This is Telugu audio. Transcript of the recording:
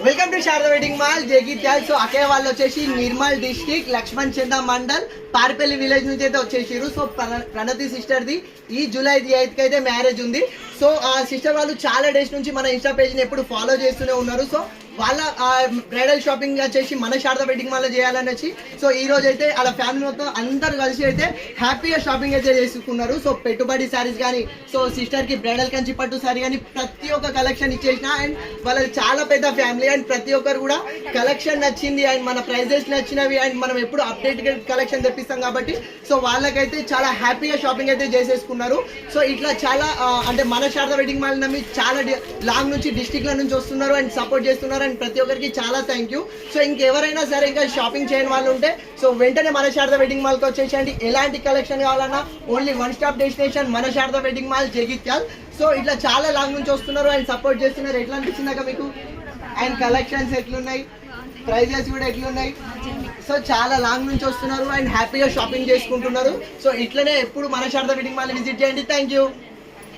Welcome to Sharada wedding mall Jagtial. So okay వాళ్ళు వచ్చేసి నిర్మల్ డిస్ట్రిక్ట్ లక్ష్మణ్ చంద మండల్ పార్పల్లి విలేజ్ నుంచి అయితే వచ్చేసారు. సో ప్రణతి సిస్టర్ది ఈ జూలై 8th అయితే మ్యారేజ్ ఉంది. సో ఆ సిస్టర్ వాళ్ళు చాలా డేస్ నుంచి మన ఇన్స్టా పేజ్ని ఎప్పుడు ఫాలో చేస్తూనే ఉన్నారు. సో వాళ్ళ బ్రైడల్ షాపింగ్ వచ్చేసి మన శారదా వెడ్డింగ్ మాల్ చేయాలని వచ్చి సో ఈ రోజు అయితే వాళ్ళ ఫ్యామిలీ మొత్తం అందరు కలిసి అయితే హ్యాపీగా షాపింగ్ అయితే చేసుకున్నారు. సో పెట్టుబడి శారీస్ కానీ సో సిస్టర్కి బ్రైడల్ కంచి పట్టు శారీ కానీ ప్రతి ఒక్క కలెక్షన్ ఇచ్చేసిన అండ్ వాళ్ళది చాలా పెద్ద ఫ్యామిలీ అండ్ ప్రతి ఒక్కరు కూడా కలెక్షన్ నచ్చింది అండ్ మన ప్రైజెస్ నచ్చినవి అండ్ మనం ఎప్పుడు అప్డేటెడ్ కలెక్షన్ తెప్పిస్తాం కాబట్టి సో వాళ్ళకైతే చాలా హ్యాపీగా షాపింగ్ అయితే చేసేసుకున్నారు. సో ఇట్లా చాలా అంటే మన శారదా వెడ్డింగ్ మాల్ నమ్మి చాలా లాంగ్ నుంచి డిస్ట్రిక్ట్ల నుంచి వస్తున్నారు అండ్ సపోర్ట్ చేస్తున్నారు అండ్ ప్రతి ఒక్కరికి చాలా థ్యాంక్ యూ. సో ఇంకెవరైనా సరే ఇంకా షాపింగ్ చేయని వాళ్ళు ఉంటే సో వెంటనే మన శారదా వెడ్డింగ్ మాల్కి వచ్చేసండి. ఎలాంటి కలెక్షన్ కావాలన్నా ఓన్లీ వన్ స్టాప్ డెస్టినేషన్ మన Sharada wedding mall Jagtial. So ఇట్లా చాలా లాంగ్ నుంచి వస్తున్నారు అండ్ సపోర్ట్ చేస్తున్నారు. ఎట్లా అనిపించిందాక మీకు అండ్ కలెక్షన్స్ ఎట్లున్నాయి, ప్రైజెస్ కూడా ఎట్లున్నాయి? సో చాలా లాంగ్ నుంచి వస్తున్నారు అండ్ హ్యాపీగా షాపింగ్ చేసుకుంటున్నారు. సో ఇట్లనే ఎప్పుడు మన శారదా వెడ్డింగ్ మాల్ విజిట్ చేయండి. Thank you.